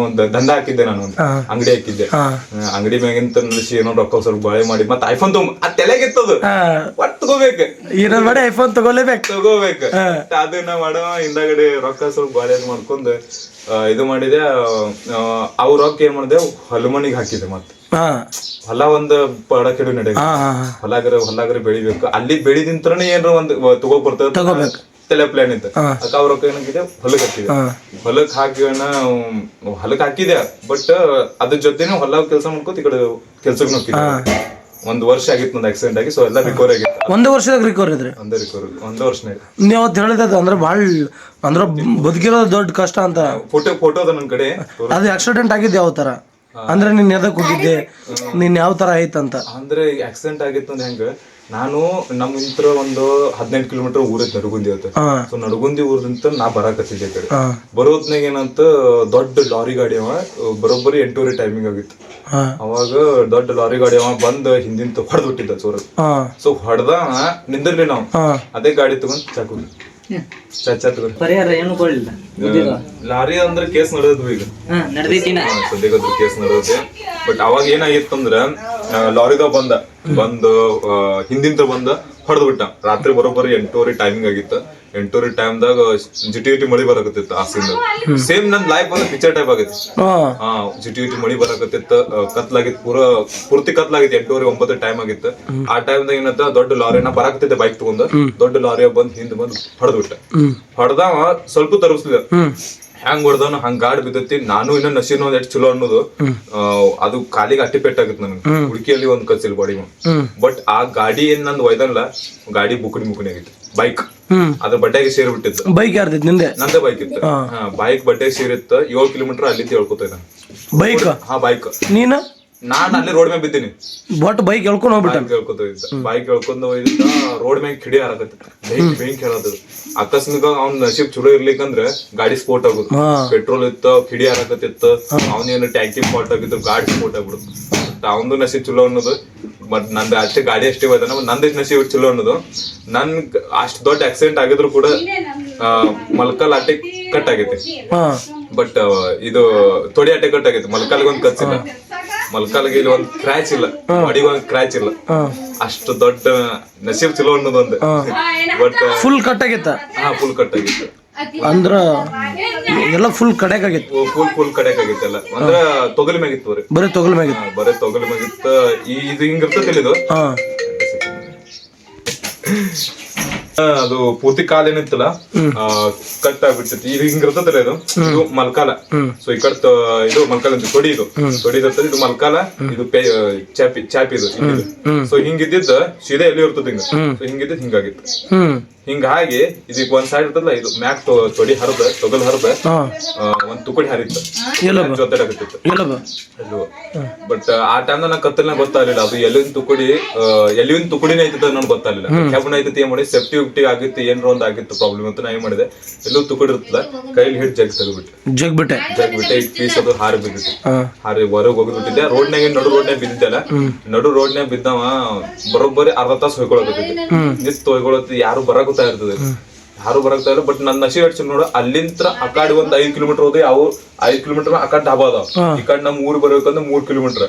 ಒಂದು ದಂಧ ಹಾಕಿದ್ದೆ, ನಾನು ಒಂದು ಅಂಗಡಿ ಹಾಕಿದ್ದೆ. ಅಂಗಡಿ ಮ್ಯಾಗಿಂತ ನಿಲ್ಲಿಸಿ ಏನೋ ರೊಕ್ಕ ಸ್ವಲ್ಪ ಬಾಳೆ ಮಾಡಿ ಮತ್ತೆ ಐಫೋನ್ ಆ ತೆಲೆಗಿತ್ತದು ಒಟ್ಟು ತಗೋಬೇಕು, ಏನೋ ಮಾಡಿ ಐಫೋನ್ ತಗೋಬೇಕು. ಅದನ್ನ ಮಾಡೋ ಹಿಂದಾಗಡೆ ರೊಕ್ಕ ಸ್ವಲ್ಪ ಬಾಳೆ ಮಾಡ್ಕೊಂಡು ಇದು ಮಾಡಿದೆ. ಅವ್ ರೊಕ್ಕ ಏನ್ ಮಾಡಿದೆ, ಹೊಲಮನಿಗೆ ಹಾಕಿದೆ. ಮತ್ತೆ ಹೊಲ ಒಂದು ಪಡಕೆಡು ನಡೆಯ ಹೊಲಾಗರೆ ಬೆಳಿಬೇಕು. ಅಲ್ಲಿ ಬೆಳಿದಿಂತ್ರನೇ ಏನಾರ ಒಂದು ತಗೋಕ್ ಬರ್ತದೆ ತಲೆ ಪ್ಲಾನ್ ಇತ್ತು. ಅಕ್ಕ ಅವ್ರ ರೊಕ್ಕ ಏನಾಗಿದೆ ಹೊಲಕ್ ಹಾಕಿದೆ. ಹೊಲಕ್ ಹಾಕಿದೆ ಬಟ್ ಅದ್ರ ಜೊತೆನೆ ಹೊಲ ಕೆಲಸ ಮಾಡ್ಕೋತ ಈ ಕಡೆ ಕೆಲ್ಸಕ್ಕೆ ಹೋಗ್ತಿದ್ದೆ. 1 ವರ್ಷ ಆಗಿತ್ತು ನಂದು ಆಕ್ಸಿಡೆಂಟ್ ಆಗಿ. ಸೊ ಎಲ್ಲ ರಿಕವರಿ ಆಗಿತ್ತು. 1 ವರ್ಷದಾಗ ರಿಕವರಿ ಇದ್ರಿ? 1 ವರ್ಷನೇ. ನೀವು ಅವತ್ತು ಹೇಳಿದ ಅಂದ್ರೆ ಭಾಳ ಅಂದ್ರೆ ಬದುಕಿರೋದು ದೊಡ್ಡ ಕಷ್ಟ ಅಂತ. ಫೋಟೋ ಅದ ನನ್ ಕಡೆ. ಅದು ಆಕ್ಸಿಡೆಂಟ್ ಆಗಿದ್ದು ಯಾವ ತರ ಅಂದ್ರೆ ನೀನ್ ಎದಕ್ ಹೋಗಿದ್ದೆ, ನೀನ್ ಯಾವ ತರ ಆಯ್ತಂತ? ಅಂದ್ರೆ ಆಕ್ಸಿಡೆಂಟ್ ಆಗಿತ್ತು ಅಂದ್ರೆ ಹೆಂಗ, ನಾನು ನಮ್ ಇಂತ್ರ ಒಂದು 15 ಕಿಲೋಮೀಟರ್ ಊರೈತ್ ನಡಗುಂದಿ ಅಂತ. ಸೊ ನಡಗುಂದಿ ಊರಿಂದ ನಾ ಬರಾಕತ್ತಿದ್ದೆ ಕಡೆ. ಬರೋದ್ನಾಗ ಏನಂತ ದೊಡ್ಡ ಲಾರಿ ಗಾಡಿ ಅವ ಬರೋಬ್ಬರಿ 8:30 ಟೈಮಿಂಗ್ ಆಗಿತ್ತು. ಅವಾಗ ದೊಡ್ಡ ಲಾರಿ ಗಾಡಿ ಅವ ಬಂದ್ ಹಿಂದಿಂದ ಹೊಡೆದ್ ಬಿಟ್ಟಿದ್ದ ಚೋರ. ಸೊ ಹೊಡೆದ ನಿಂದಿರ್ಲಿ ನಾವು ಅದೇ ಗಾಡಿ ತಗೊಂಡ್ ಚಾಕು ಪರಿಹಾರ ಏನು ಕೊಡ್ಲಿಲ್ಲ. ಲಾರಿ ಅಂದ್ರೆ ಕೇಸ್ ನಡೆದ್ವು ಈಗ ಸದ್ಯಗದ್ರ ಕೇಸ್ ನಡೆದೈತೆ. ಬಟ್ ಅವಾಗ ಏನಾಗಿತ್ತಂದ್ರ ಲಾರಿದ ಬಂದು ಹಿಂದಿಂತ ಬಂದ ಹೊಡೆದ್ ಬಿಟ್ಟ. ರಾತ್ರಿ ಬರೋಬ್ಬರಿ 8:30 ಟೈಮಿಂಗ್ ಆಗಿತ್ತು. 8:30 ಟೈಮ್ದಾಗ ಜಿಟಿ ಮಳಿ ಬರಾಕತ್ತಿತ್ತು. ಆ ಸೀನ್ ಸೇಮ್ ನನ್ ಲೈಫ್ ಒಂದು ಪಿಕ್ಚರ್ ಟೈಪ್ ಆಗಿತ್ತು. ಜಿಟಿ ಮಳಿ ಬರಾಕತ್ತಿತ್ತು, ಕತ್ಲಾಗಿತ್ತು, ಪೂರ್ತಿ ಕತ್ಲಾಗಿತ್ತು. 8:30 ಟೈಮ್ ಆಗಿತ್ತು. ಆ ಟೈಮ್ದಾಗ ಏನಂತ ದೊಡ್ಡ ಲಾರಿನ ಬರಾಕತ್ತಿದ್ದೆ ಬೈಕ್ ತಗೊಂಡ್. ದೊಡ್ಡ ಲಾರಿಯ ಬಂದ್ ಹಿಂದ್ ಬಂದ್ ಹೊಡೆದ್ ಬಿಟ್ಟ. ಹೊಡೆದವ ಸ್ವಲ್ಪ ತರಸ್ಲಿಲ್ಲ. ಹೆಂಗ್ ಹೊಡೆದವನು ಹಂಗ ಗಾಡ್ ಬಿದ್ದತಿ. ನಾನು ಇನ್ನೂ ನಶೀನ್ ಒಂದ್ ಎಷ್ಟು ಚಲೋ ಅನ್ನೋದು ಅದು ಕಾಲಿಗೆ ಅಟ್ಟಿ ಪೆಟ್ಟಾಗಿತ್ತು ನನಗೆ. ಹುಡುಕಿಯಲ್ಲಿ ಒಂದ್ ಕಚ್ಚಿಲ್ ಬಾಡಿ. ಬಟ್ ಆ ಗಾಡಿ ಏನ್ ನಂದು ಒಯ್ದಲ್ಲ, ಗಾಡಿ ಮುಕುಣಿ ಆಗಿತ್ತು. ಬೈಕ್ ಅದ್ರ ಬಡ್ಡೆಗೆ ಸೇರ್ ಬಿಟ್ಟಿತ್ತು. ಬೈಕ್ ಯಾರ್ದಿತ್ತು? ನಿಂದೆ? ನಂದೇ ಬೈಕ್ ಇತ್ತು. ಬೈಕ್ ಬಡ್ಡೆಗೆ ಸೇರಿತ್ತು. 7 ಕಿಲೋಮೀಟರ್ ಅಲ್ಲಿಂದ ಹೇಳ್ಕೊತ ಇದ್ದ ಬೈಕ್. ಬೈಕ್ ನೀನ? ನಾನ್ ಅಲ್ಲಿ ರೋಡ್ ಮ್ಯಾಗ ಬಿದ್ದೀನಿ. ಬಟ್ ಬೈಕ್ ಹೇಳ್ಕೊಂಡ್ ಹೋಗ್ಬಿಟ್ಟ. ಬೈಕ್ ಹೇಳ್ಕೊಂಡ್ ಹೋಗಿದ್ದ. ರೋಡ್ ಮ್ಯಾಗ ಕಿಡಿ ಹಾರಕತ್ತಿತ್ತು. ಬೆಂಕಿ ಹೇಳೋದು ಅಕಸ್ಮಿಕ ಅವ್ನ ನಶೀಬ್ ಚಲೋ ಇರ್ಲಿಕ್ಕಂದ್ರೆ ಗಾಡಿ ಸ್ಫೋಟ್ ಆಗುದು. ಪೆಟ್ರೋಲ್ ಇತ್ತು, ಕಿಡಿ ಹಾರಕತ್ತಿತ್ತು. ಅವನೇನು ಟ್ಯಾಂಕಿ ಫಾಲ್ಟ್ ಆಗಿತ್ತು, ಗಾಡಿ ಸ್ಫೋಟ್ ಆಗ್ಬಿಡುದು. ಅವಂದು ನಶೀಬ್ ಚಲೋ ಅನ್ನೋದು. ಬಟ್ ನಂದು ಅಷ್ಟೇ ಗಾಡಿ ಅಷ್ಟೇ ಹೋಯ್ತಾನ. ನಂದೇ ನಶೀಬ್ ಚಲೋ ಅನ್ನೋದು. ನನ್ ಅಷ್ಟ್ ದೊಡ್ಡ ಆಕ್ಸಿಡೆಂಟ್ ಆಗಿದ್ರು ಕೂಡ ಮಲ್ಕಲ್ ಅಟ್ಟೆ ಕಟ್ ಆಗೈತೆ. ಬಟ್ ಇದು ತೊಡಿ ಅಟ್ಟೆ ಕಟ್ ಆಗೈತೆ. ಮಲ್ಕಾಲ್ಗೆ ಒಂದ್ ಕಚ್ಚಿಲ್ಲ, ಮಲ್ಕಾಲ್ಗೆ ಇಲ್ಲಿ ಒಂದ್ ಕ್ರ್ಯಾಚ್ ಇಲ್ಲ, ಬಾಡಿಗೆ ಒಂದ್ ಕ್ರ್ಯಾಚ್ ಇಲ್ಲ. ಅಷ್ಟು ದೊಡ್ಡ ನಸೀಬ್ ಚಲೋ ಅನ್ನೋದೊಂದು. ಬಟ್ ಫುಲ್ ಕಟ್ ಆಗಿತ್ತ? ಫುಲ್ ಕಟ್ ಆಗಿತ್ತು. ಅಂದ್ರ ಎಲ್ಲ ಫುಲ್ ಕಡೆಕ್ ಆಗಿತ್ತು. ಫುಲ್ ಕಡೆಕ್ ಆಗಿತ್ತು. ಎಲ್ಲ ಅಂದ್ರ ತೊಗಲ್ ಮ್ಯಾಗಿತ್ತು. ಬರೀ ತೊಗಲ್ ಮ್ಯಾಗಿತ್ತು. ಬರೀ ತೊಗಲ್ ಮ್ಯಾಗಿತ್ತ. ಇದು ಹಿಂಗ ಇರ್ತೈತಿ ಇದು. ಅದು ಪೂರ್ತಿ ಕಾಲ ಏನಿತ್ತಲ್ಲ ಕಟ್ ಆಗ್ಬಿಡ್ತೈತಿ. ಇದು ಹಿಂಗ ಇರ್ತದಲ್ಲ, ಇದು ಮಲ್ಕಾಲ. ಸೊ ಈ ಕಡೆ ಇದು ಮಲ್ಕಾಲ ಅಂತ ತೊಡಿ. ಇದು ಇರ್ತದೆ. ಇದು ಮಲ್ಕಾಲ, ಇದು ಚಾಪಿ ಇದು. ಸೊ ಹಿಂಗಿದ್ದಿದ್ದ ಸೀದಾ ಎಲ್ಲಿ ಇರ್ತದ ಹಿಂಗ. ಸೊ ಹಿಂಗಿದ್ದ ಹಿಂಗಾಗಿತ್ತು. ಹಿಂಗಾಗಿ ಇದಕ್ ಒಂದ್ ಸೈಡ್ ಇರ್ತದಲ್ಲ, ಇದು ಮ್ಯಾಕ್ ತೊಡಿ ಹರಿದ, ತೊಗಲ್ ಹರಿದ ಒಂದ್ ತುಕಡಿ ಹರಿತ್ತ ಜೊತೆಡಾಗತ್ತಿತ್ತು. ಬಟ್ ಆ ಟೈಮ್ ನಾ ಕತ್ತಲ್ನ ಗೊತ್ತಾಗ್ಲಿಲ್ಲ. ಅದು ಎಲ್ಲಿನ ತುಕಡಿನೇ ಐತದ ನನ್ಗೆ ಗೊತ್ತಾಗ್ಲಿಲ್ಲ. ಕೆಬ್ಬಣ ಐತಿ ಏನ್ ಮಾಡಿ ಸೇಫ್ಟಿ ಉಪ್ಟಿ ಆಗಿತ್ತು, ಏನ್ರ ಒಂದ್ ಆಗಿತ್ತು ಪ್ರಾಬ್ಲಮ್ ಅಂತ ನಾ ಏನ್ ಮಾಡಿದೆ, ಎಲ್ಲೂ ತುಕಡಿ ಇರ್ತದ ಕೈಲಿ ಹಿಡಿದು ಜಗ್ಬಿಟ್ಟೆ. ಈ ಪೀಸ್ ಅದು ಹಾರಿ ಬಿದ್ದಿತ್ತು. ಹಾರಿ ಹೊರಗೆ ಹೋಗ್ಬಿಟ್ಟಿದ್ದೆ. ರೋಡ್ನಾಗ ನಡು ರೋಡ್ನಾಗ ಬಿದ್ದಿದ್ದಲ್ಲ. ನಡು ರೋಡ್ನಾಗ ಬಿದ್ದವ ಬರೋಬ್ಬರಿ ಅರ್ಧ ತಾಸು ಹೊಯ್ಕೊಳಕತ್ತಿದ್ದೆ. ನಿತ್ ಹೊಯ್ಕೊಳತಿ. ಯಾರು ಬರಕ್ ಇರ್ತದೆ, ಯಾರು ಬರಕ್ತಾ ಇಲ್ಲ. ಬಟ್ ನನ್ ನಶೀಬ್ ಹೆಚ್ಚು ನೋಡು, ಅಲ್ಲಿಂದ ಆ ಕಡೆ ಒಂದ್ 5 ಕಿಲೋಮೀಟರ್ ಹೋದೆ. ಅವು 5 ಕಿಲೋಮೀಟರ್ ಆ ಕಡೆ ಡಾಬಾ ಅದಾವ. ಈ ಕಡೆ ನಮ್ ಊರ್ ಬರ್ಬೇಕಂದ್ರೆ 3 ಕಿಲೋಮೀಟರ್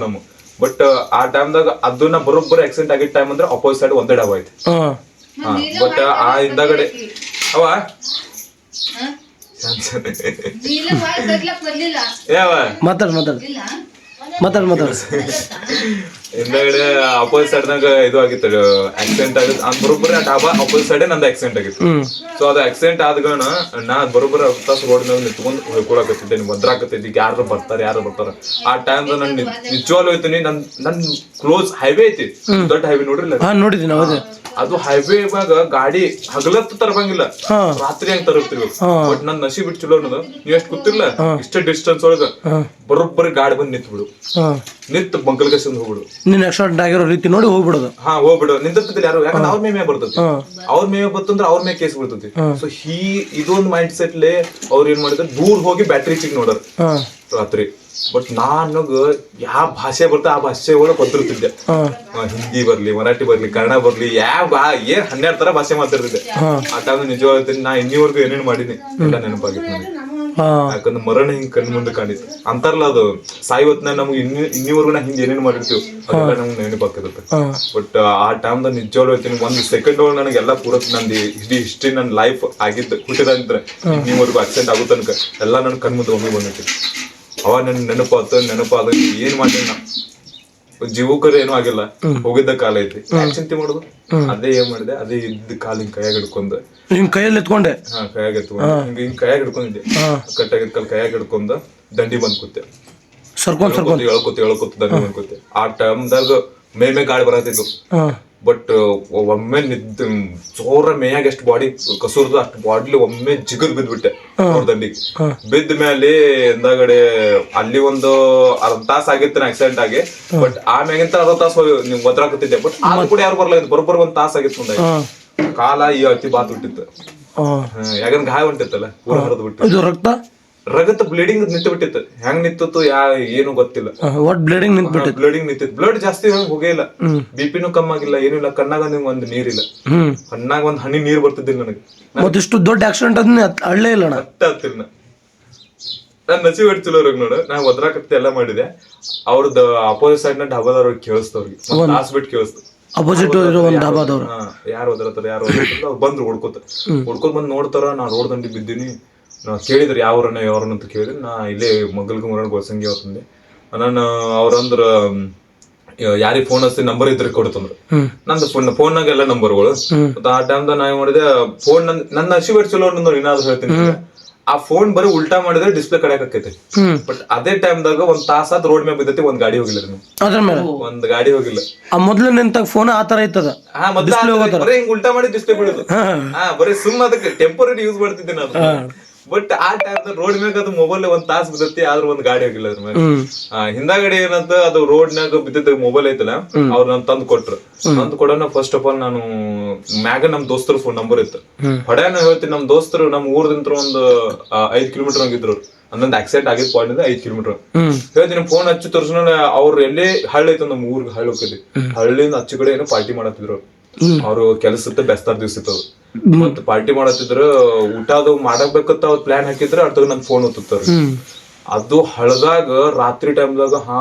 ನಮ್ಮ. ಬಟ್ ಆ ಟೈಮ್ದಾಗ ಅದನ್ನ ಬರೋಬ್ಬರಿ ಆಕ್ಸಿಡೆಂಟ್ ಆಗಿದ್ದ ಟೈಮ್ ಅಂದ್ರೆ ಅಪೋಸಿಟ್ ಸೈಡ್ ಒಂದೇ ಡಾಬಾ ಐತಿ. ಬಟ್ ಆ ಹಿಂದಾಗಡೆ ಅವ ಹಿಂದಾಗಡೆ ಅಪೋಸಿಟ್ ಸೈಡ್ ನಾಗ ಇದು ಆಗಿತ್ತು, ಆಕ್ಸಿಡೆಂಟ್ ಆಗಿತ್ತು. ಬರೋಬ್ಬರಿ ಆ ಡಾಬಾ ಅಪೋಸಿಟ್ ಸೈಡ್ ನಂದು ಆಕ್ಸಿಡೆಂಟ್ ಆಗಿತ್ತು. ಸೊ ಅದು ಆಕ್ಸಿಡೆಂಟ್ ಆದ್ಗಣ ನಾ ಬರೋಬ್ಬರಿ 10 ತಾಸು ರೋಡ್ ಮ್ಯಾಗ ನಿಂತ್ಕೊಂಡು ಹೊಯ್ಕೊಳಕತ್ತಿದ್ದೆ. ಒದ್ರಾಕತ್ತಿದ್ದಿ ಯಾರು ಬರ್ತಾರ. ಆ ಟೈಮ್ ನಾನು ನಿಜವಾಗ್ಲೂ ಹೋಯ್ತೀನಿ. ನನ್ ಕ್ಲೋಸ್ ಹೈವೇ ಐತಿ, ದೊಡ್ಡ ಹೈವೇ ನೋಡ್ರಿ. ಅದು ಹೈವೇ ಇವಾಗ ಗಾಡಿ ಹಗಲತ್ತು ತರಬಂಗಿಲ್ಲ, ರಾತ್ರಿ ಹಂಗ ತರತಿರ್ಬೇಕು. ಬಟ್ ನನ್ ನಶೀಬ್ ಬಿಟ್ಟು ಚಲೋ ಅನ್ನೋದು, ನೀವ್ ಎಷ್ಟು ಗೊತ್ತಿಲ್ಲ ಇಷ್ಟ ಡಿಸ್ಟೆನ್ಸ್ ಒಳಗ ಬರೋಬ್ಬರಿ ಗಾಡಿ ಬಂದ್ ನಿಂತ್ಬಿಡು. ನಿಂತ್ ಬಂಕಲ್ ಕಸಿಂದ ಹೋಗ್ಬಿಡು. ನಿನ್ ಆಕ್ಸಿಡೆಂಟ್ ಆಗಿರೋ ರೀತಿ ನೋಡಿ ಹೋಗ್ಬಿಡೋದು. ಹೋಗ್ಬಿಡು. ನಿಂತಿರ್ತಿಲ್ಲ ಯಾರು, ಯಾಕಂದ್ರೆ ಅವ್ರ ಮೇಮೆ ಬರ್ತೈತಿ. ಅವ್ರ ಮೇಮೆ ಬರ್ತಂದ್ರೆ ಅವ್ರ ಮೇಲೆ ಕೇಸ್ ಬಿಡ್ತೈತಿ. ಸೊ ಇದೊಂದು ಮೈಂಡ್ ಸೆಟ್ ಲೇ ಅವ್ರ ಏನ್ ಮಾಡಿದ್ರು, ದೂರ್ ಹೋಗಿ ಬ್ಯಾಟ್ರಿ ಚಿಕ್ ನೋಡರ್ ರಾತ್ರಿ. ಬಟ್ ನನಗ ಯಾವ ಭಾಷೆ ಬರ್ತಾ ಆ ಭಾಷೆ ಒಳಗೆ ಬದ್ದಿರ್ತಿದ್ದೆ. ಹಿಂದಿ ಬರ್ಲಿ, ಮರಾಠಿ ಬರ್ಲಿ, ಕನ್ನಡ ಬರ್ಲಿ, ಏನ್ 12 ತರ ಭಾಷೆ ಮಾತಾಡ್ತಿದ್ದೆ. ಆ ಟೈಮ್ ನಿಜವಾಗ್ತೀನಿ ನಾ ಇನ್ನಿವರೆಗೂ ಏನೇನು ಮಾಡೀನಿ ಎಲ್ಲ ನೆನಪಾಗಿತ್ತು ನನಗೆ. ಯಾಕಂದ್ರೆ ಮರಣ ಹಿಂಗ್ ಕಣ್ ಮುಂದೆ ಕಾಣಿತ್ತು ಅಂತಾರಲ್ಲ, ಅದು ಸಾಯವತ್ನ ನಮ್ಗೆ ಇನ್ನಿವರೆಗೂ ನಾ ಹಿಂದೆ ಏನೇನ್ ಮಾಡಿರ್ತೀವಿ ಅದೆಲ್ಲ ನಮ್ಗೆ ನೆನಪಾಕಿರುತ್ತೆ. ಬಟ್ ಆ ಟೈಮ್ದಾಗ ನಿಜವಾಗ್ಲೂ ಹೇಳ್ತೀನಿ, ಒಂದ್ ಸೆಕೆಂಡ್ ಒಳಗೆ ನನಗೆಲ್ಲ ಪೂರ ನಂದು ಹಿಸ್ಟ್ರಿ ನನ್ನ ಲೈಫ್ ಆಗಿದ್ದು ಹುಟ್ಟಿದಂದ್ರೆ ಇನ್ನಿವರೆಗೂ ಆಕ್ಸಿಡೆಂಟ್ ಆಗೋ ತನಕ ಎಲ್ಲ ನನ್ ಕಣ್ ಮುಂದೆ ಒಮ್ಮೆ ಬಂದಿತ್ತು. ಅವಾಗ ನನ್ ನೆನಪಾದ ಏನ್ ಮಾಡಿ ನಾ ಜೀವಕರು ಏನೂ ಆಗಿಲ್ಲ, ಹೋಗಿದ್ದ ಕಾಲ ಐತಿ, ಯಾಕೆ ಚಿಂತೆ ಮಾಡುದು? ಅದೇ ಏನ್ ಮಾಡಿದೆ, ಅದೇ ಇದ್ದ ಕಾಲ ಹಿಂಗ್ ಕೈಯಾಗ ಹಿಡ್ಕೊಂಡ್ ನಿಮ್ ಕೈಯಲ್ಲಿ ಎತ್ಕೊಂಡೆ? ಕೈಯಾಗ ಎತ್ಕೊಂಡು ಹಿಂಗ್ ಕೈಯಾಗ ಹಿಡ್ಕೊಂಡಿದ್ದೆ, ಕಟ್ಟಾಗಿದ್ ಕಾಲ ಕೈಯಾಗ ಹಿಡ್ಕೊಂಡ ದಂಡಿ ಬಂದ್ ಕೂತೆ, ಹೇಳ್ಕೊತ ದಂಡಿ ಬಂದ್ ಕೂತೆ. ಆ ಟೈಮ್ದಾಗ ಮೇ ಗಾಳಿ ಬರತ್ತಿದ್ದು, ಬಟ್ ಒಮ್ಮೆ ಜೋರ ಮೇಯಾಗ ಎಷ್ಟು ಬಾಡಿ ಕಸೂರ್ದು ಅಷ್ಟು ಬಾಡಿಲಿ ಒಮ್ಮೆ ಜಿಗದ್ ಬಿದ್ಬಿಟ್ಟೆ ಅವ್ರ ದಂಡಿಗೆ. ಬಿದ್ದ ಮೇಲೆ ಹಿಂದಾಗಡೆ ಅಲ್ಲಿ ಒಂದು ಅರ್ಧ ತಾಸ ಆಗಿತ್ತು ಆಕ್ಸಿಡೆಂಟ್ ಆಗಿ, ಬಟ್ ಆಮ್ಯಾಗಿಂತ ಅರ್ಧ ತಾಸು ನಿಮ್ ಒದ್ರಾಕತ್ತಿದ್ದೆ. ಬಟ್ ಆದ್ರೂ ಕೂಡ ಯಾರು ಬರ್ಲ, ಬರೋಬ್ಬರ ಒಂದ್ ತಾಸ ಆಗಿತ್ತು ಮುಂದೆ ಕಾಲ ಈ ಅತಿ ಬಾತ್ ಬಿಟ್ಟಿತ್ತು. ಯಾಕಂದ್ರೆ ಗಾಯ ಹೊಂಟಿತ್ತಲ್ಲ, ಪೂರ ಹರಿದ್ ಬಿಟ್ಟು ರಗತ್ ಬ್ಲೀಡಿಂಗ್ ನಿಂತು ಬಿಟ್ಟಿತ್ತು. ಹೆಂಗ್ ನಿಂತಿತ್ತು ಏನು ಗೊತ್ತಿಲ್ಲ, ಬ್ಲೀಡಿಂಗ್ ನಿಂತಿತ್ತು. ಬ್ಲಡ್ ಜಾಸ್ತಿ ಹೋಗೇ ಇಲ್ಲ, ಬಿಪಿನೂ ಕಮ್ಮಿ ಆಗಿಲ್ಲ, ಏನೂ ಇಲ್ಲ. ಕಣ್ಣಾಗ ಒಂದ್ ನೀರಿಲ್ಲ, ಕಣ್ಣಾಗ ಒಂದ್ ಹನಿ ನೀರ್ ಬರ್ತಿದ್ದಿಲ್ಲ ನನಗೆ. ಮತ್ತಿಷ್ಟು ದೊಡ್ಡ ಆಕ್ಸಿಡೆಂಟ್ ಅದನ್ನ ಹಳ್ಳೇ ಇಲ್ಲ, ಹತ್ತಿಲ್ಲ. ನಾನ್ ನಸೀಬ್ ಚಲೋ ನೋಡ, ನಾ ಒದ್ರಾಕತ್ತಿ ಎಲ್ಲ ಮಾಡಿದೆ. ಅವ್ರದ್ದು ಅಪೋಸಿಟ್ ಸೈಡ್ ನ ಡಾಬಾದವ್ರಿಗೆ ಕೇಳಿಸ್ತವ್ರಿಗೆ, ತಾಸ್ ಬಿಟ್ಟು ಕೇಳಿಸ್ತು. ಅಪೋಸಿಟ್ ಇರೋ ಒಂದು ಡಾಬಾದವ್ರು ಯಾರು ಓದ್ರತಾರ ಅವ್ರು ಬಂದ್ರು ಹುಡ್ಕೋತ್ ಬಂದ್ ನೋಡ್ತಾರ. ನಾ ರೋಡ್ ದಂಡಿ ಬಿದ್ದೀನಿ. ನಾ ಕೇಳಿದ್ರು ಯಾವ್ರನ್ನ ಅಂತ ಕೇಳಿದ್ರೆ, ನಾ ಇಲ್ಲೇ ಮಗಲ್ಗ ಮರಣ ಗೊಳಸಂಗಿ ಅವತ್ತಂದೆ. ನಾನು ಅವ್ರಂದ್ರ ಯಾರಿಗೆ ಫೋನ್ ಹಚ್ಚಿ ನಂಬರ್ ಇದ್ರೆ ಕೊಡ್ತಂದ್ರು. ನಂದು ಫೋನ್ನಾಗ ಎಲ್ಲ ನಂಬರ್ಗಳು. ಆ ಟೈಮ್ದಾಗ ನಾ ಏನ್ ಮಾಡಿದೆ, ಫೋನ್ ನನ್ನ ನಸೀಬ್ ಚಲೋ ಏನಾದ್ರು ಹೇಳ್ತೀನಿ, ಆ ಫೋನ್ ಬರೀ ಉಲ್ಟಾ ಮಾಡಿದ್ರೆ ಡಿಸ್ಪ್ಲೇ ಕಡೆ ಆಕೈತಿ. ಬಟ್ ಅದೇ ಟೈಮ್ದಾಗ ಒಂದ್ ತಾಸಾದ್ ರೋಡ್ ಮ್ಯಾಗ ಬಿದ್ದೈತಿ, ಒಂದ್ ಗಾಡಿ ಹೋಗಿಲ್ಲ, ಒಂದ್ ಗಾಡಿ ಹೋಗಿಲ್ಲ. ಮೊದ್ಲು ನಿಂತಾಗ ಫೋನ್ ಆತರ ಐತದ, ಬರೀ ಹಿಂಗ್ ಉಲ್ಟಾ ಮಾಡಿ ಡಿಸ್ಪ್ಲೇ ಬಿಡುದು. ಬರೀ ಸುಮ್ ಅದಕ್ಕೆ ಟೆಂಪರರಿ ಯೂಸ್ ಮಾಡ್ತಿದ್ದೆ ನಾನು. ಬಟ್ ಆ ಟೈಮ್ ರೋಡ್ ಮ್ಯಾಗ ಅದು ಮೊಬೈಲ್ ಒಂದ್ ತಾಸ್ ಬಿದ್ದತಿ, ಆದ್ರೂ ಒಂದ್ ಗಾಡಿ ಹೋಗಿಲ್ಲ ಅದ್ರ ಮ್ಯಾಗ. ಹಿಂದಾಗಡೆ ಏನಂತ, ಅದು ರೋಡ್ ನಾಗ ಬಿದ್ದಿದ್ದ ಮೊಬೈಲ್ ಐತಲ್ಲ, ಅವ್ರು ನನ್ ತಂದ್ ಕೊಟ್ರು. ತಂದ್ ಕೊಡೋಣ ಫಸ್ಟ್ ಆಫ್ ಆಲ್ ನಾನು ಮ್ಯಾಗ ನಮ್ ದೋಸ್ತರು ಫೋನ್ ನಂಬರ್ ಇತ್ತು. ಹೊಡ್ಯಾನ ಹೇಳ್ತೀನಿ, ನಮ್ ದೋಸ್ತರು ನಮ್ ಊರದಿಂತ್ರ ಒಂದು 5 ಕಿಲೋಮೀಟರ್ ಹಂಗಿದ್ರು. ಅನ್ನೊಂದು ಆಕ್ಸಿಡೆಂಟ್ ಆಗಿದ್ ಪಾಯಿಂಟ್ ಇಂದ 5 ಕಿಲೋಮೀಟರ್ ಹೇಳ್ತೀನಿ. ಫೋನ್ ಹಚ್ಚಿ ತೋರ್ಸ ಅವ್ರು ಎಲ್ಲೇ ಹಳ್ಳಿ ಐತ, ನಮ್ ಊರ್ಗ್ ಹಳ್ಳಿ ಹೋಗಿದ್ವಿ. ಹಳ್ಳಿಯಿಂದ ಹಚ್ಚಿ ಕಡೆ ಏನೋ ಪಾರ್ಟಿ ಮಾಡತ್ತಿದ್ರು ಅವ್ರು. ಕೆಲಸದ ಬೆಸ್ತಾರ ದಿವ್ಸ ಇತ್ತು, ಮತ್ ಪಾರ್ಟಿ ಮಾಡತ್ತಿದ್ರು. ಊಟ ಅದು ಮಾಡಬೇಕಂತ ಅವ್ರು ಪ್ಲಾನ್ ಹಾಕಿದ್ರೆ ಅರ್ಥ ನನ್ ಫೋನ್ ಹೊತ್ತುತ್ತಾರ. ಅದು ಹಳದಾಗ ರಾತ್ರಿ ಟೈಮ್ದಾಗ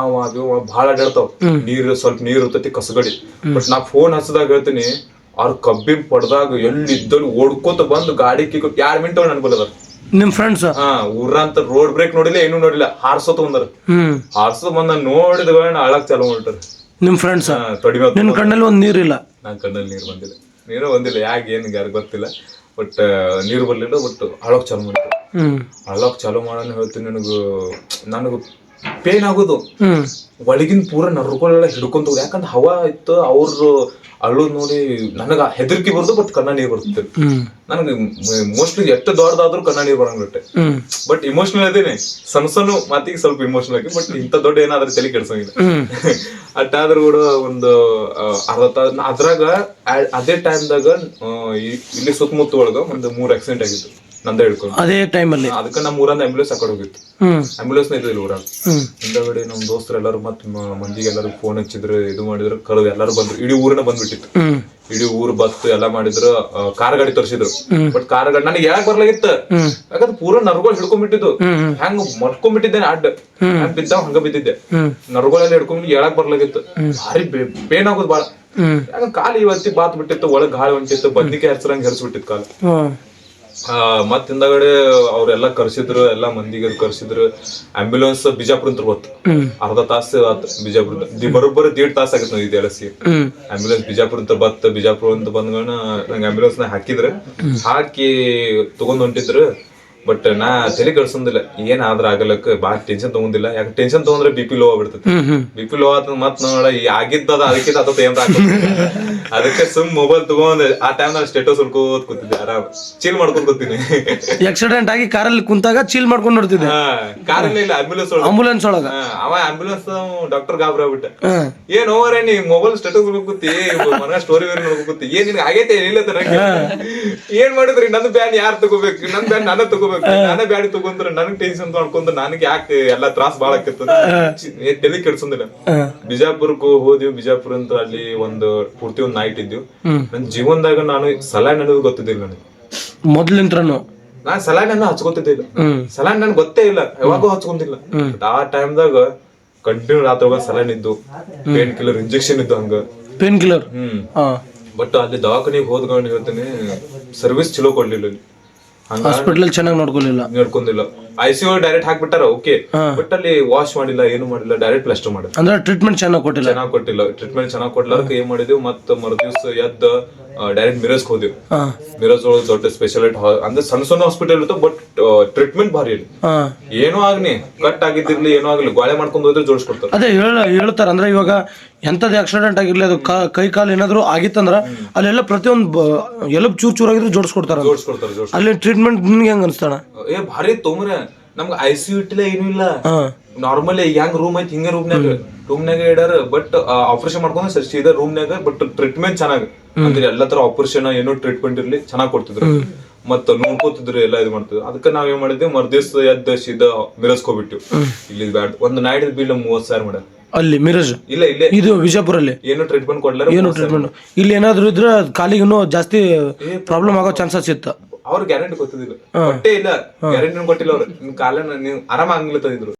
ಅದು ಬಹಳ ಅಡ್ಯಾಡ್ತಾವ. ಸ್ವಲ್ಪ ನೀರ್ ಇರ್ತೈತಿ, ಕಸಗಡಿ. ಬಟ್ ನಾ ಫೋನ್ ಹಚ್ಚದಾಗ ಹೇಳ್ತೀನಿ, ಅವ್ರ ಕಬ್ಬಿನ ಪಡ್ದಾಗ ಎಲ್ಲಿ ಇದ್ದಲ್ಲಿ ಓಡ್ಕೋತ ಬಂದು ಗಾಡಿ ಕಿಕ್ಕ 2 ಮಿನಿಟ್ ನನ್ ಬಲ್ಲದಾರ. ನಿಮ್ ಫ್ರೆಂಡ್ಸ್ ಊರಂತ ರೋಡ್ ಬ್ರೇಕ್ ನೋಡಿಲ್ಲ, ಏನೂ ನೋಡಿಲ್ಲ, ಹಾರ್ಸೋತ ಬಂದಾರ. ಹಾರ್ಸೋತ್ ಬಂದ ನೋಡಿದ ಅಳಕ್ ಚಾಲು ಮಾಡ್ತಾರ ನಿಮ್ ಫ್ರೆಂಡ್ಸ್. ನಿನ್ ಕಣ್ಣಲ್ಲಿ ಒಂದ್ ನೀರಿಲ್ಲ? ನನ್ ಕಣ್ಣಲ್ಲಿ ನೀರು ಬಂದಿಲ್ಲ, ಯಾಕೆ ಏನ್ ಯಾರು ಗೊತ್ತಿಲ್ಲ. ಬಟ್ ನೀರು ಬರ್ಲಿಲ್ಲ. ಬಟ್ ಅಳಕ್ ಚಾಲು ಮಾಡ್ತಾರೆ. ಅಳಕ್ ಚಾಲು ಮಾಡೋಣ ಹೇಳ್ತೀನಿ, ನನಗ ಪೇನ್ ಆಗೋದು ಒಳಗಿನ ಪೂರ ನರ್ಗಳೆಲ್ಲ ಹಿಡ್ಕೊಂತ ಹೋಗುದು. ಯಾಕಂದ್ರೆ ಹವಾ ಇತ್ತು, ಅವ್ರು ಅಳ್ಳೋದ್ ನೋಡಿ ನನಗ ಹೆದರಿಕೆ ಬರ್ದು. ಬಟ್ ಕಣ್ಣ ನೀರ್ ಬರ್ತದೆ ನನಗೆ. ಮೋಸ್ಟ್ಲಿ ಎಷ್ಟು ದೊಡ್ಡದಾದ್ರೂ ಕಣ್ಣ ನೀರ್ ಬರಂಗಿರುತ್ತೆ. ಬಟ್ ಇಮೋಷನಲ್ ಅದೇನೆ, ಸಣ್ಣ ಮಾತಿಗೆ ಸ್ವಲ್ಪ ಇಮೋಷನಲ್ ಆಗಿ. ಬಟ್ ಇಂತ ದೊಡ್ಡ ಏನಾದ್ರೂ ತಲೆ ಕೆಡ್ಸಂಗಿಲ್ಲ. ಅಟ್ಟಾದ್ರೂ ಕೂಡ ಒಂದು ಅದ್ರಾಗ ಅದೇ ಟೈಮ್ದಾಗ ಇಲ್ಲಿ ಸುತ್ತಮುತ್ತ ಒಳಗ ಒಂದು 3 ಆಕ್ಸಿಡೆಂಟ್ ಆಗಿತ್ತು ನಂದ ಹೇಳ್ಕೊಂಡು. ಅದೇ ಟೈಮಲ್ಲಿ ಅದಕ್ಕೆ ನಮ್ಮ ಊರಂದ ಆಂಬ್ಯುಲೆನ್ಸ್ ಆ ಕಡೆ ಹೋಗಿತ್ತು. ಆಂಬ್ಯುಲೆನ್ಸ್ ಇದ್ದಿಲ್ಲ ಊರಾಗ. ಹಿಂದಗಡೆ ನಮ್ ದೋಸ್ತರು ಎಲ್ಲರೂ ಮತ್ ಮಂದಿಗೆ ಎಲ್ಲರೂ ಫೋನ್ ಹಚ್ಚಿದ್ರು, ಇದು ಮಾಡಿದ್ರು, ಕಳೆದು ಎಲ್ಲರೂ ಬಂದ್ರು. ಇಡೀ ಊರನ್ನ ಬಂದ್ಬಿಟ್ಟಿತ್ತು. ಇಡೀ ಊರು ಬಸ್ ಎಲ್ಲ ಮಾಡಿದ್ರು. ಕಾರ್ ಗಾಡಿ ತರಿಸಿದ್ರು. ಬಟ್ ಕಾರ್ ಗಾಡಿ ನನಗೆ ಯಾಕೆ ಬರ್ಲಾಗಿತ್ತು, ಯಾಕಂದ್ರೆ ಪೂರ ನರ್ಗೋಲ್ ಹಿಡ್ಕೊಂಡ್ಬಿಟ್ಟಿದ್ದು. ಹೆಂಗ್ ಮರ್ಕೊಂಡ್ಬಿಟ್ಟಿದ್ದೇನೆ, ಅಡ್ಡ ಹೆಂಗ್ ಬಿದ್ದಾವ್ ಹಂಗ ಬಿದ್ದಿದ್ದೆ. ನರ್ಗೋಲೆಲ್ಲ ಹಿಡ್ಕೊಂಡ್ಬಿಟ್ಟು ಹೇಳಕ್ ಬರ್ಲಾಗಿತ್ತು. ಭಾರಿ ಪೇನ್ ಆಗೋದು ಬಾಳ. ಯಾಕಂದ್ರೆ ಕಾಲು ಇವತ್ತಿ ಬಾತ್ ಬಿಟ್ಟಿತ್ತು, ಒಳಗ್ ಗಾಳಿ ಹೊಂಟಿತ್ತು, ಬದ್ನಿಕೆ ಹೆರ್ಸರಂಗ್ ಹೆರ್ಸ್ಬಿಟ್ಟಿತ್ತು ಕಾಲು. ಮತ್ ಹಿಂದಗಡೆ ಅವ್ರೆಲ್ಲ ಕರ್ಸಿದ್ರು, ಎಲ್ಲಾ ಮಂದಿಗೆ ಕರ್ಸಿದ್ರು. ಆಂಬ್ಯುಲೆನ್ಸ್ ಬಿಜಾಪುರ ಅಂತ ಬತ್ತು. ಅರ್ಧ ತಾಸು ಆತು ಬಿಜಾಪುರ. ಬರೋಬ್ಬರ 1.5 ತಾಸ ಆಗತ್ ನಾವು ಇದೆಲ್ಲ ಸಿ. ಆಂಬ್ಯುಲೆನ್ಸ್ ಬಿಜಾಪುರ ಅಂತ ಬತ್ತ. ಬಿಜಾಪುರ ಅಂತ ಬಂದ್ಗಣ ನಂಗೆ ಆಂಬ್ಯುಲೆನ್ಸ್ ನ ಹಾಕಿದ್ರು. ಹಾಕಿ ತಗೊಂಡ್ ಹೊಂಟಿದ್ರು. ಬಟ್ ನಾ ತಲೆ ಕೆಡ್ಸೊಂದಿಲ್ಲ, ಏನಾದ್ರ ಆಗಲಕ್ಕ ಬಾಳ ಟೆನ್ಷನ್ ತಗೊಂಡಿಲ್ಲ. ಯಾಕೆ ಟೆನ್ಷನ್ ತಗೊಂಡ್ರೆ BP ಲೋ ಆಗ್ಬಿಡ್ತೈತಿ. BP ಲೋ ಆತ ಮತ್ ನೋಡ ಆಗಿದ್ದದ ಅದಕ್ಕಿಂತ ಅದ ಏನ್ ಅದಕ್ಕೆ ಸುಮ್ ಮೊಬೈಲ್ ತಗೊಂಡ್ ಆ ಟೈಮ್ ನಲ್ಲಿ ಸ್ಟೇಟಸ್ ಹುಡ್ಕೋತ್ ಕೂತಿದ್ದೆ, ಆರಾಮ್ ಚೀಲ್ ಮಾಡ್ಕೊಂಡ್ ಕೂತೀನಿ. ಆಕ್ಸಿಡೆಂಟ್ ಆಗಿ ಕಾರಲ್ಲಿ ಕುಂತಾಗ ಚೀಲ್ ಮಾಡ್ಕೊಂಡ್ ನೋಡ್ತಿದ್ದೆ. ಕಾರಲ್ಲಿ ಇಲ್ಲ, ಆಂಬುಲೆನ್ಸ್ ಒಳಗ. ಅವ ಆಂಬ್ಯುಲೆನ್ಸ್ ಡಾಕ್ಟರ್ ಗಾಬ್ರ ಆಗ್ಬಿಟ್ಟ. ಏನ್ ಓವರೇ ನೀ ಮೊಬೈಲ್ ಸ್ಟೇಟಸ್ ಹುಡ್ಕೋತಿ, ಮನ ಸ್ಟೋರಿ ವೇರ್ ನೋಡ್ಕೋತಿ, ಏನ್ ನಿನ್ಗೆ ಆಗೈತೆ ಇಲ್ಲ ಏನ್ ಮಾಡಿದ್ರಿ? ನನ್ ಬ್ಯಾನ್ ಯಾರು ತಗೋಬೇಕು? ನನ್ ಬ್ಯಾನ್ ನಾನು ತಗೋಬೇಕು. ನಾನೇ ಬ್ಯಾಡಿ ತಗೊಂಡ್ರೆ ನನಗ್ ಟೆನ್ಷನ್ ಮಾಡ್ಕೊಂಡ್ರೆ ನನಗೆ ಯಾಕೆ ಎಲ್ಲಾ ತ್ರಾಸ್ ಬಾಳ ಆಕೈತ, ತಲೆ ಕೆಡ್ಸೊಂದಿಲ್ಲ. ಬಿಜಾಪುರಕ್ಕೂ ಹೋದ್ವಿ. ಬಿಜಾಪುರ ಅಂತ ಅಲ್ಲಿ ಒಂದು ಪೂರ್ತಿ ಒಂದ್ ನೈಟ್ ಇದ್ವಿ. ನನ್ ಜೀವನದಾಗ ನಾನು ಸಲ ನಡೆದು ಗೊತ್ತಿದ್ದಿಲ್ಲ ನನಗೆ. ಮೊದ್ಲಿಂತ್ರನು ನಾನ್ ಸಲಾನ್ ಅನ್ನ ಹಚ್ಕೊತಿದ್ದೆ ಇಲ್ಲ. ಸಲಾನ್ ನನ್ ಗೊತ್ತೇ ಇಲ್ಲ, ಯಾವಾಗೂ ಹಚ್ಕೊಂತಿಲ್ಲ. ಆ ಟೈಮ್ದಾಗ ಕಂಟಿನ್ಯೂ ರಾತ್ರಿ ಸಲಾನ್ ಇದ್ದು, ಪೇನ್ ಕಿಲ್ಲರ್ ಇಂಜೆಕ್ಷನ್ ಇದ್ದು ಹಂಗ. Pain killer. ಬಟ್ ಅಲ್ಲಿ ದವಾಖಾನಿಗೆ ಹೋದ್ಕೊಂಡು ಹೇಳ್ತೀನಿ ಸರ್ವಿಸ್ ಚಲೋ ಕೊಡ್ಲಿಲ್ಲ ಅಲ್ಲಿ. ಹಾಸ್ಪಿಟಲ್ ಚೆನ್ನಾಗಿ ನೋಡ್ಕೊಂಡಿಲ್ಲ. ICU ಡೈರೆಕ್ಟ್ ಹಾಕ್ಬಿಟ್ಟಾರ, ಓಕೆ. ಬಟ್ ಅಲ್ಲಿ ವಾಶ್ ಮಾಡಿಲ್ಲ, ಏನು ಮಾಡಿಲ್ಲ, ಡೈರೆಕ್ಟ್ ಪ್ಲಾಸ್ಟರ್ ಮಾಡಿದ್ರು. ಅಂದ್ರೆ ಟ್ರೀಟ್ಮೆಂಟ್ ಚೆನ್ನಾಗಿ ಕೊಟ್ಟಿಲ್ಲ. ಟ್ರೀಟ್ಮೆಂಟ್ ಚೆನ್ನಾಗಿ ಕೊಡ್ಲಾರ್ಕ ಏನ್ ಮಾಡಿದ್ವಿ, ಮತ್ತ ಮರುದಿವ್ಸ ಎದ್ದ ಡೈರೆಕ್ಟ್ ಮಿರಜ್ ಹೋದ್ವಿ. ಮಿರಜ್ ಒಳಗೆ ದೊಡ್ಡ ಸ್ಪೆಷಲಿಸ್ಟ್ ಅಂದ್ರೆ ಸಣ್ಣ ಹಾಸ್ಪಿಟಲ್ ಇತ್ತು, ಬಟ್ ಟ್ರೀಟ್ಮೆಂಟ್ ಭಾರಿ ಇಲ್ಲಿ. ಏನೋ ಆಗ್ನಿ, ಕಟ್ ಆಗಿದ್ದಿರ್ಲಿ, ಏನೋ ಆಗ್ಲಿ, ಗೋಳೆ ಮಾಡ್ಕೊಂಡು ಹೋದ್ರೆ ಜೋಡಿಸ್ಕೊಡ್ತಾರೆ. ಅದೇ ಹೇಳ್ತಾರ ಅಂದ್ರೆ ಇವಾಗ ಎಂತದ್ ಆಕ್ಸಿಡೆಂಟ್ ಆಗಿರ್ಲಿ, ಅದು ಕೈ ಕಾಲು ಏನಾದ್ರು ಆಗಿತ್ತಂದ್ರ ಅಲ್ಲೆಲ್ಲ ಪ್ರತಿಯೊಂದು ಎಲಬ್ ಚೂರ್ ಆಗಿದ್ರು ಜೋಡಿಸ್ಕೊಡ್ತಾರ. ಅಲ್ಲಿ ಟ್ರೀಟ್ಮೆಂಟ್ ನಿನ್ಗೆ ಹೆಂಗ ಅನ್ಸ್ತಾನ? ಭಾರಿ ತೊಂದ್ರೆ. ನಮ್ಗೆ ICU ಇಟ್ಟಿಲ್ಲ, ಏನು ಇಲ್ಲ. ನಾರ್ಮಲ್ ಹೆಂಗ್ ರೂಮ್ ಐತಿ ಹಿಂಗ ರೂಮ್ನಾಗ ಇಡಾರ. ಬಟ್ ಆಪರೇಷನ್ ಮಾಡ್ಕೊಂಡ್ ಸೀದಾ ರೂಮ್ನಾಗ. ಬಟ್ ಟ್ರೀಟ್ಮೆಂಟ್ ಚೆನ್ನಾಗಿ ಅಂದ್ರೆ ಎಲ್ಲಾ ತರ ಆಪರೇಷನ್ ಏನೋ ಟ್ರೀಟ್ಮೆಂಟ್ ಇರ್ಲಿ ಚೆನ್ನಾಗ್ ಕೊಡ್ತಿದ್ರು. ಮತ್ತ ನೋಡ್ಕೋತಿದ್ರು, ಎಲ್ಲ ಇದು ಮಾಡ್ತಿದ್ರು. ಅದಕ್ಕೆ ನಾವ್ ಏನ್ ಮಾಡಿದ್ವಿ, ಮರ್ದಿವ್ಸ ಎದ್ದ ಸೀದಾ ಮಿರಜ್ ಹೋಗ್ಬಿಟ್ಟು. ಇಲ್ಲಿ ಬ್ಯಾಡ್ ಒಂದು ನೈಟ್ ಬಿಲ್ 30,000 ಮಾಡ ಅಲ್ಲಿ ಮಿರಜ್. ಇಲ್ಲ ಇಲ್ಲೇ ಇದು ವಿಜಯಪುರಲ್ಲಿ ಏನು ಟ್ರೀಟ್ಮೆಂಟ್ ಕೊಡ್ಲಾರ. ಏನು ಟ್ರೀಟ್ಮೆಂಟ್ ಇಲ್ಲಿ ಏನಾದ್ರು ಇದ್ರೆ ಕಾಲಿಗೆ ಇನ್ನೂ ಜಾಸ್ತಿ ಪ್ರಾಬ್ಲಮ್ ಆಗೋ ಚಾನ್ಸಸ್ ಇತ್ತು. ಅವ್ರು ಗ್ಯಾರಂಟಿ ಗೊತ್ತಿದ್ದಿಲ್ಲ, ಕೊಟ್ಟೇ ಇಲ್ಲ, ಗ್ಯಾರಂಟಿ ಕೊಟ್ಟಿಲ್ಲ ಅವ್ರು. ನಿಮ್ ಕಾಲ ನೀವು ಆರಾಮ ಆಗ್ಲಿತ್ತದಿದ್ರು.